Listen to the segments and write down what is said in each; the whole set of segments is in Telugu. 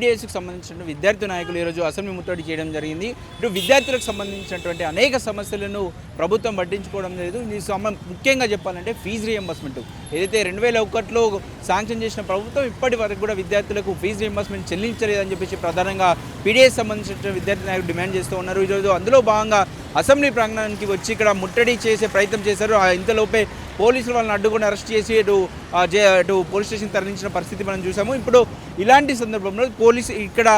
పీడీఎస్కి సంబంధించిన విద్యార్థి నాయకులు ఈరోజు అసెంబ్లీ ముట్టడి చేయడం జరిగింది. ఇటు విద్యార్థులకు సంబంధించినటువంటి అనేక సమస్యలను ప్రభుత్వం పట్టించుకోవడం లేదు. ముఖ్యంగా చెప్పాలంటే ఫీజు రీయింబర్స్మెంట్ ఏదైతే 2001లో శాంక్షన్ చేసిన ప్రభుత్వం ఇప్పటి వరకు కూడా విద్యార్థులకు ఫీజు రీయింబర్స్మెంట్ చెల్లించలేదని చెప్పేసి ప్రధానంగా పీడీఎస్ సంబంధించిన విద్యార్థి నాయకులు డిమాండ్ చేస్తూ ఉన్నారు. ఈరోజు అందులో భాగంగా అసెంబ్లీ ప్రాంగణానికి వచ్చి ఇక్కడ ముట్టడి చేసే ప్రయత్నం చేశారు. ఇంతలోపే పోలీసులు వాళ్ళని అడ్డుకొని అరెస్ట్ చేసి అటు పోలీస్ స్టేషన్ తరలించిన పరిస్థితి మనం చూసాము. ఇప్పుడు ఇలాంటి సందర్భంలో పోలీసు ఇక్కడ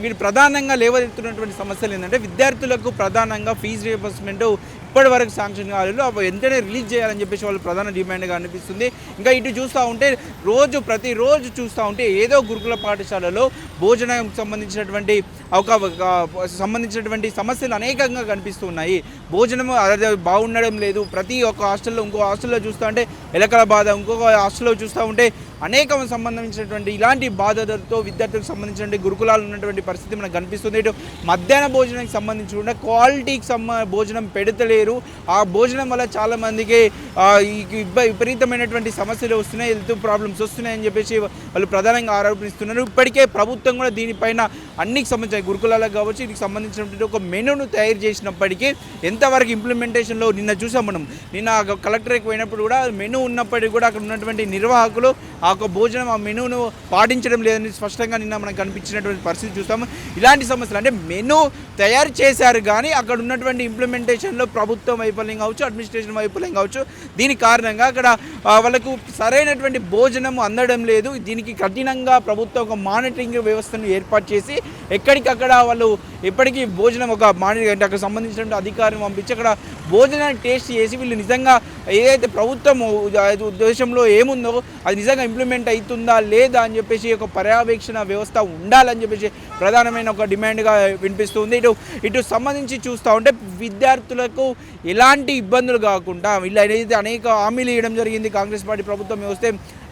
వీళ్ళు ప్రధానంగా లేవనెత్తున్నటువంటి సమస్యలు ఏంటంటే విద్యార్థులకు ప్రధానంగా ఫీజు రీయింబర్స్మెంట్ ఇప్పటి వరకు శాంక్షన్ కాలేదు, వెంటనే రిలీజ్ చేయాలని చెప్పేసి వాళ్ళు ప్రధాన డిమాండ్గా అనిపిస్తుంది. ఇంకా ఇటు చూస్తూ ఉంటే ప్రతిరోజు చూస్తూ ఉంటే ఏదో గురుకుల పాఠశాలలో భోజనం సంబంధించినటువంటి సమస్యలు అనేకంగా కనిపిస్తున్నాయి. భోజనం బాగుండడం లేదు. ప్రతి ఒక్క హాస్టల్లో ఇంకో హాస్టల్లో చూస్తూ ఉంటే ఎలకల బాధ, ఇంకొక హాస్టల్లో చూస్తూ ఉంటే అనేక సంబంధించినటువంటి ఇలాంటి బాధలతో విద్యార్థులకు సంబంధించిన గురుకులాలు ఉన్నటువంటి పరిస్థితి మనకు కనిపిస్తుంది. ఇటు మధ్యాహ్న భోజనానికి సంబంధించి కూడా క్వాలిటీకి భోజనం పెడతలేరు. ఆ భోజనం వల్ల చాలామందికి విపరీతమైనటువంటి సమస్యలు వస్తున్నాయి, హెల్త్ ప్రాబ్లమ్స్ వస్తున్నాయని చెప్పేసి వాళ్ళు ప్రధానంగా ఆరోపిస్తున్నారు. ఇప్పటికే ప్రభుత్వం కూడా దీనిపైన అన్నికి సంబంధించిన గురుకులాలకు కావచ్చు దీనికి సంబంధించినటువంటి ఒక మెనూను తయారు చేసినప్పటికీ ఎంతవరకు ఇంప్లిమెంటేషన్లో నిన్న చూసాం మనం. నిన్న కలెక్టర్కి పోయినప్పుడు కూడా మెనూ ఉన్నప్పటికీ కూడా అక్కడ ఉన్నటువంటి నిర్వాహకులు ఆ భోజనం ఆ మెనూను పాటించడం లేదని స్పష్టంగా నిన్న మనకు కనిపించినటువంటి పరిస్థితి చూస్తాము. ఇలాంటి సమస్యలు అంటే మెనూ తయారు చేశారు కానీ అక్కడ ఉన్నటువంటి ఇంప్లిమెంటేషన్లో ప్రభుత్వం వైఫల్యం కావచ్చు, అడ్మినిస్ట్రేషన్ వైఫల్యం కావచ్చు, దీని కారణంగా అక్కడ వాళ్ళకు సరైనటువంటి భోజనం అందడం లేదు. దీనికి కఠినంగా ప్రభుత్వం ఒక మానిటరింగ్ వ్యవస్థను ఏర్పాటు చేసి ఎక్కడికక్కడ వాళ్ళు ఎప్పటికీ భోజనం ఒక అంటే అక్కడ సంబంధించినటువంటి అధికారిని పంపించి అక్కడ భోజనాన్ని టేస్ట్ చేసి వీళ్ళు నిజంగా ఏదైతే ప్రభుత్వం ఉద్దేశంలో ఏముందో అది నిజంగా ఇంప్లిమెంట్ అవుతుందా లేదా అని చెప్పేసి ఒక పర్యవేక్షణ వ్యవస్థ ఉండాలని చెప్పేసి ప్రధానమైన ఒక డిమాండ్గా వినిపిస్తుంది. ఇటు సంబంధించి చూస్తూ ఉంటే విద్యార్థులకు ఎలాంటి ఇబ్బందులు కాకుండా వీళ్ళు ఏదైతే అనేక హామీలు ఇవ్వడం జరిగింది. కాంగ్రెస్ పార్టీ ప్రభుత్వం వస్తే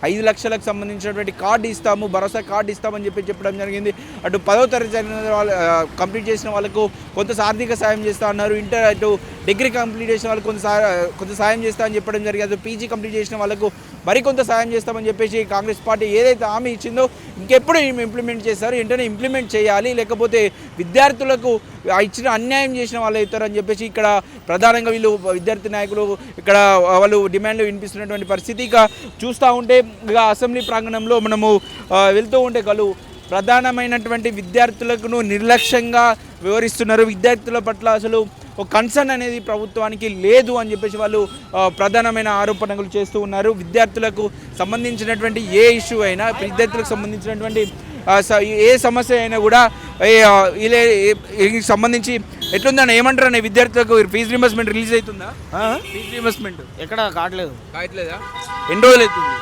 5 లక్షలకు సంబంధించినటువంటి కార్డు ఇస్తాము, భరోసా కార్డు ఇస్తామని చెప్పడం జరిగింది. అటు 10వ తరగతి కంప్లీట్ చేసిన వాళ్ళకు కొంత ఆర్థిక సాయం చేస్తా అన్నారు. అటు డిగ్రీ కంప్లీట్ చేసిన వాళ్ళకు కొంత సాయం చేస్తా అని చెప్పడం జరిగింది. అటు పీజీ కంప్లీట్ చేసిన వాళ్ళకు మరికొంత సాయం చేస్తామని చెప్పేసి కాంగ్రెస్ పార్టీ ఏదైతే హామీ ఇచ్చిందో ఇంకెప్పుడు ఇంప్లిమెంట్ చేస్తారు, వెంటనే ఇంప్లిమెంట్ చేయాలి, లేకపోతే విద్యార్థులకు ఇచ్చిన అన్యాయం చేసిన వాళ్ళు అవుతారని చెప్పేసి ఇక్కడ ప్రధానంగా వీళ్ళు విద్యార్థి నాయకులు ఇక్కడ వాళ్ళు డిమాండ్లు వినిపిస్తున్నటువంటి పరిస్థితి. ఇక చూస్తూ ఉంటే ఇక అసెంబ్లీ ప్రాంగణంలో మనము వెళ్తూ ఉంటే ప్రధానమైనటువంటి విద్యార్థులకు నిర్లక్ష్యంగా వివరిస్తున్నారు. విద్యార్థుల పట్ల అసలు ఒక కన్సర్న్ అనేది ప్రభుత్వానికి లేదు అని చెప్పేసి వాళ్ళు ప్రధానమైన ఆరోపణలు చేస్తూ ఉన్నారు. విద్యార్థులకు సంబంధించినటువంటి ఏ ఇష్యూ అయినా, విద్యార్థులకు సంబంధించినటువంటి ఏ సమస్య అయినా కూడా సంబంధించి ఎట్లుందని ఏమంటారు విద్యార్థులకు ఫీజు రీయింబర్స్మెంట్ రిలీజ్ అవుతుందా? ఫీజు రీయింబర్స్మెంట్ ఎక్కడ కావట్లేదా? ఎన్ని రోజులు అవుతుంది?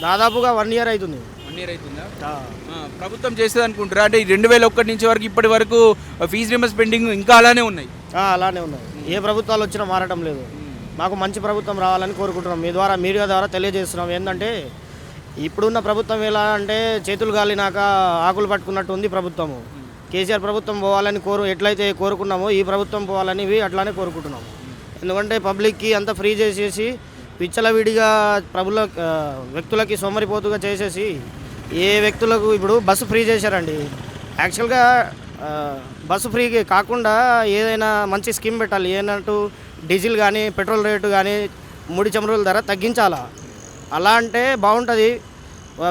దాదాపుగా 1 ఇయర్ అవుతుంది. 1 ఇయర్ అవుతుందా? ప్రభుత్వం చేసేది అనుకుంటారా? అంటే 2001 నుంచి వరకు ఇప్పటి వరకు ఫీజు రీయింబర్స్మెంట్ ఇంకా అలానే ఉన్నాయి. ఏ ప్రభుత్వాలు వచ్చినా మారటం లేదు. మాకు మంచి ప్రభుత్వం రావాలని కోరుకుంటున్నాం. మీడియా ద్వారా తెలియజేస్తున్నాం. ఏంటంటే ఇప్పుడున్న ప్రభుత్వం ఎలా అంటే చేతులు గాలినాక ఆకులు పట్టుకున్నట్టు ఉంది ప్రభుత్వము. కేసీఆర్ ప్రభుత్వం పోవాలని ఎట్లయితే కోరుకున్నామో ఈ ప్రభుత్వం పోవాలని అట్లానే కోరుకుంటున్నాము. ఎందుకంటే పబ్లిక్కి అంత ఫ్రీ చేసేసి విచ్చలవిడిగా వ్యక్తులకి సోమరిపోతుగా చేసేసి ఏ వ్యక్తులకు ఇప్పుడు బస్సు ఫ్రీ చేశారండి. యాక్చువల్గా బస్సు ఫ్రీ కాకుండా ఏదైనా మంచి స్కీమ్ పెట్టాలి. ఏంటంటూ డీజిల్ కానీ పెట్రోల్ రేటు కానీ ముడి చమురుల ధర తగ్గించాలా. అలా అంటే బాగుంటుంది.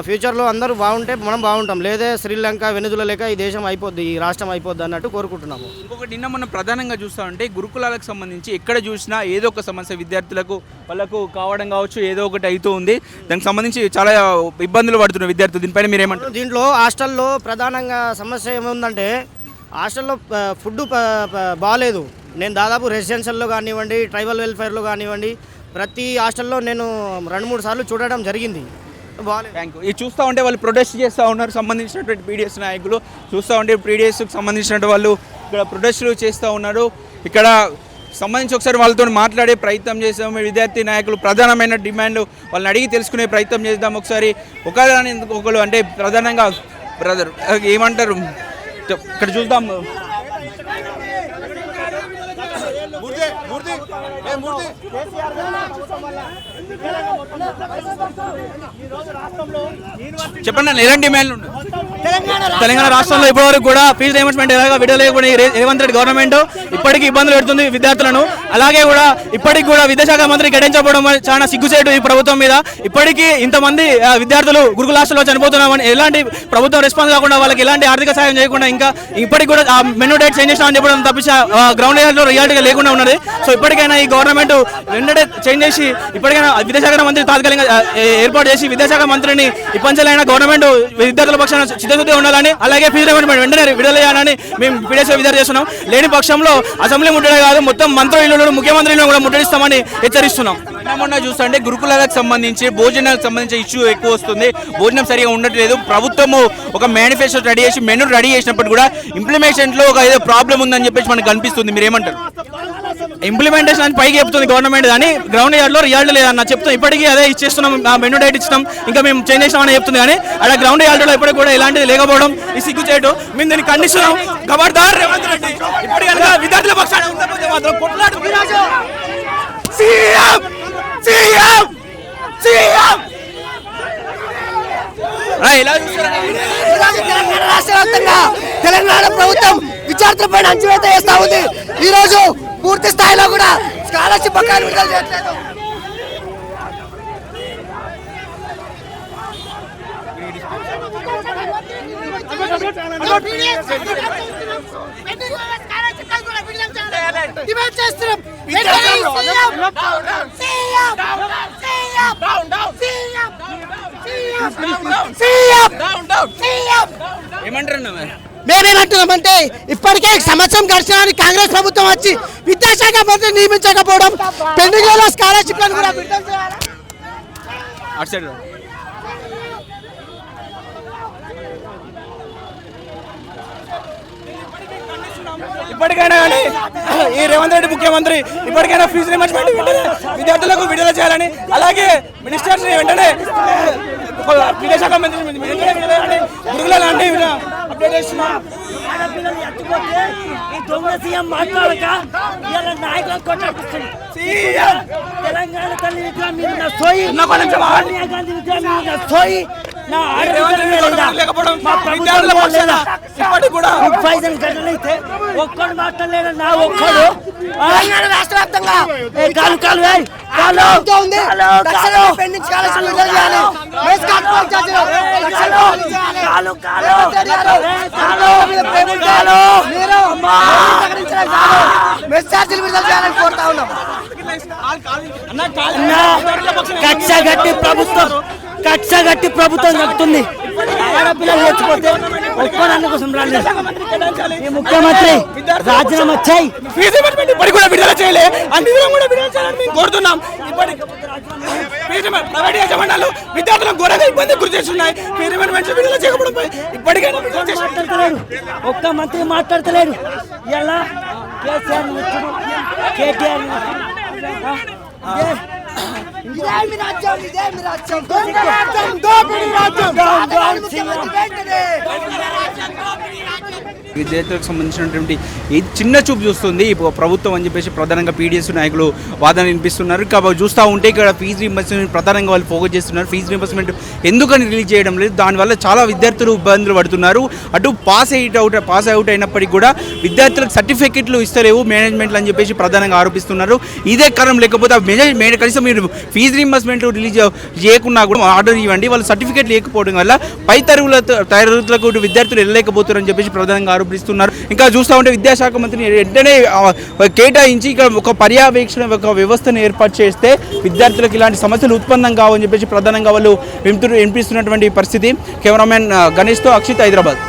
ఫ్యూచర్లో అందరూ బాగుంటే మనం బాగుంటాం. లేదా శ్రీలంక వెనుజులా లేక ఈ దేశం అయిపోద్ది, ఈ రాష్ట్రం అయిపోద్ది అన్నట్టు కోరుకుంటున్నాము. ఇంకొకటి నిన్న మనం ప్రధానంగా చూస్తామంటే గురుకులాలకు సంబంధించి ఎక్కడ చూసినా ఏదో ఒక సమస్య విద్యార్థులకు వాళ్ళకు కావడం కావచ్చు, ఏదో ఒకటి అవుతూ ఉంది. దానికి సంబంధించి చాలా ఇబ్బందులు పడుతున్నారు విద్యార్థులు. దీనిపైన మీరు ఏమంటారు? దీంట్లో హాస్టల్లో ప్రధానంగా సమస్య ఏముందంటే హాస్టల్లో ఫుడ్ బాగాలేదు. నేను దాదాపు రెసిడెన్షియల్లో కానివ్వండి, ట్రైబల్ వెల్ఫేర్లో కానివ్వండి, ప్రతి హాస్టల్లో నేను 2-3 సార్లు చూడడం జరిగింది. Thank you. ఇది చూస్తూ ఉంటే వాళ్ళు ప్రొటెస్ట్ చేస్తూ ఉన్నారు. సంబంధించినటువంటి పీడిఎస్ నాయకులు చూస్తూ ఉంటే పీడిఎస్కి సంబంధించినటువంటి వాళ్ళు ఇక్కడ ప్రొటెస్టులు చేస్తూ ఉన్నారు. ఇక్కడ సంబంధించి ఒకసారి వాళ్ళతో మాట్లాడే ప్రయత్నం చేస్తాము. విద్యార్థి నాయకులు ప్రధానమైన డిమాండ్లు వాళ్ళని అడిగి తెలుసుకునే ప్రయత్నం చేద్దాం. ఒకసారి ఒకరు అంటే ప్రధానంగా బ్రదర్ ఏమంటారు ఇక్కడ చూద్దాం. చెప్పండి అన్న, ఎలాంటి డిమాండ్లు ఉన్నాయి? తెలంగాణ రాష్ట్రంలో ఇప్పటివరకు కూడా ఫీజు రియంబర్స్మెంట్ ఎలాగా విడుదల రేవంత్ రెడ్డి గవర్నమెంట్ ఇప్పటికీ ఇబ్బందులు పెడుతుంది విద్యార్థులను. అలాగే కూడా ఇప్పటికి కూడా విద్యాశాఖ మంత్రి కేటాయించకపోవడం చాలా సిగ్గుచేటు ఈ ప్రభుత్వం మీద. ఇప్పటికీ ఇంతమంది విద్యార్థులు గురుకుల హాస్టల్లో చనిపోతున్నామని ఎలాంటి ప్రభుత్వం రెస్పాన్స్ కాకుండా వాళ్ళకి ఎలాంటి ఆర్థిక సాయం చేయకుండా ఇంకా ఇప్పటికి కూడా ఆ మెనూ డేట్ చేంజ్ చేసినామని చెప్పడం తప్పించి గ్రౌండ్ లెవెల్లో రియాలిటీగా లేకుండా ఉన్నది. సో ఇప్పటికైనా ఈ గవర్నమెంట్ వెంటనే చేంజ్ చేసి ఇప్పటికైనా విద్యాశాఖ మంత్రి తాత్కాలికంగా ఏర్పాటు చేసి విద్యాశాఖ మంత్రిని ఇప్పంచాలైన గవర్నమెంట్ విద్యార్థుల పక్షాన చిత్తశుద్ధి ఉండాలని, అలాగే ఫీజు రియంబర్స్మెంట్ వెంటనే విడుదల చేయాలని మేము పీడిఎస్ విద్యార్థి చేస్తున్నాం. లేని పక్షంలో అసెంబ్లీ ముట్టడే కాదు మొత్తం మంత్రులు ముఖ్యమంత్రిని కూడా ముట్టడిస్తామని హెచ్చరిస్తున్నాం. మొన్న చూస్తుంటే గురుకులాలకు సంబంధించి భోజనాలకు సంబంధించి ఇష్యూ ఎక్కువ వస్తుంది. భోజనం సరిగా ఉండట్లేదు. ప్రభుత్వము ఒక మేనిఫెస్టో రెడీ చేసి మెనూ రెడీ చేసినప్పుడు కూడా ఇంప్లిమెంటేషన్లో ఒక ఏదో ప్రాబ్లం ఉందని చెప్పేసి మనకు కనిపిస్తుంది. మీరు ఏమంటారు? ఇంప్లిమెంటేషన్ అని పైకి చెప్తుంది గవర్నమెంట్, కానీ గ్రౌండ్ యార్డ్లో రియాలిటీ లేదన్న చెప్తాం. ఇప్పటికీ అదే ఇచ్చేస్తున్నాం, మెనూ డైట్ ఇచ్చినాం, ఇంకా మేము చేంజ్ చేసినామని చెప్తుంది. కానీ అలా గ్రౌండ్ యార్డ్లో ఇప్పటికి కూడా ఇలాంటిది లేకపోవడం ఈ సిగ్గుచేటు. మేము దీన్ని ఖండిస్తున్నాం. ఖబర్దార్ రేవంత్ రెడ్డి, ఇప్పుడు కనుక విద్యార్థుల పక్షాన ఉండకపోతే మాత్రం కొట్లాడు. తెలంగాణ రాష్ట్ర వ్యాప్తంగా తెలంగాణ ప్రభుత్వం విద్యార్థులపై అంచవేత చేస్తా ఉంది. ఈ రోజు పూర్తి స్థాయిలో కూడా స్కాలర్షిప్ బకాయిలు విడుదల చేయట్లేదు. మేమేమంటున్నామంటే ఇప్పటికే సంవత్సరం గడిచిన కాంగ్రెస్ ప్రభుత్వం వచ్చి విద్యాశాఖ మంత్రి నియమించకపోవడం, పెండింగ్ లో స్కాలర్షిప్లను కూడా విడుదల చేయాలి. ఇప్పటికైనా కానీ ఈ రేవంత్ రెడ్డి ముఖ్యమంత్రి ఇప్పటికైనా ఫీజు రియంబర్స్మెంట్ విద్యార్థులకు విడుదల చేయాలని, అలాగే మినిస్టర్స్ వెంటనే విద్యాశాఖ మంత్రి గురుకుల లాంటి అప్డేట్ చేస్తున్నాం. తెలంగాణ తల్లి విగ్రహం మీద ఉన్న సోయి, సోనియా గాంధీ విగ్రహం మీద ఉన్న సోయి, నా ఒక్కడు మాట్లాడలేడు. నా ఒక్కడు తెలంగాణ రాష్ట్ర వ్యాప్తంగా కోరుతా ఉన్నాం. కక్షగట్టి ప్రభుత్వం చెప్తుంది. ఆడపిల్లలు చచ్చిపోతే ఒక్కదాని కోసం రాలేదు. ఈ ముఖ్యమంత్రి రాజీనామా చేయి. ఫీజు రియంబర్స్మెంట్ ఇప్పటికి కూడా విడుదల చేయలే, అన్ని కూడా విడుదల చేయాలని మేము కోరుతున్నాం. ప్రైవేట్ యాజమాన్యాలు విద్యార్థులకు ఘోరంగా ఇబ్బంది గురి చేస్తున్నాయి. ఫీజు రియంబర్స్మెంట్ విడుదల చేయకపోవడంపై ఇప్పటికైనా మాట్లాడతలేడు, ఒక్క మంత్రి మాట్లాడతలేడు. ఎలా కేసీఆర్ కేటీఆర్ విద్యార్థులకు సంబంధించినటువంటి ఈ చిన్న చూపు చూస్తుంది ఈ ప్రభుత్వం అని చెప్పేసి ప్రధానంగా పీడిఎస్ నాయకులు వాదన వినిపిస్తున్నారు. కాబట్టి చూస్తూ ఉంటే ఇక్కడ ఫీజు రీయింబర్స్మెంట్ ప్రధానంగా వాళ్ళు ఫోకస్ చేస్తున్నారు. ఫీజు రీయింబర్స్మెంట్ ఎందుకని రిలీజ్ చేయడం లేదు, దానివల్ల చాలా విద్యార్థులు ఇబ్బందులు పడుతున్నారు. అటు పాస్ అవుట్ అయినప్పటికీ కూడా విద్యార్థులకు సర్టిఫికెట్లు ఇస్తలేవు మేనేజ్మెంట్లు అని చెప్పేసి ప్రధానంగా ఆరోపిస్తున్నారు. ఇదే కారణం, లేకపోతే కనీసం మీరు ఫీజు రీయింబర్స్మెంట్ రిలీజ్ చేయకున్నా కూడా ఆర్డర్ ఇవ్వండి, వాళ్ళు సర్టిఫికేట్ లేకపోవడం వల్ల పై తరగతులకు విద్యార్థులు వెళ్ళలేకపోతారని చెప్పేసి ప్రధానంగా ఆరోపిస్తున్నారు. ఇంకా చూస్తూ ఉంటే విద్యాశాఖ మంత్రిని వెంటనే కేటాయించి ఇక్కడ ఒక పర్యవేక్షణ ఒక వ్యవస్థను ఏర్పాటు చేస్తే విద్యార్థులకు ఇలాంటి సమస్యలు ఉత్పన్నం కావని చెప్పేసి ప్రధానంగా వాళ్ళు వినిపిస్తున్నటువంటి పరిస్థితి. కెమెరామెన్ గణేష్తో అక్షిత్, హైదరాబాద్.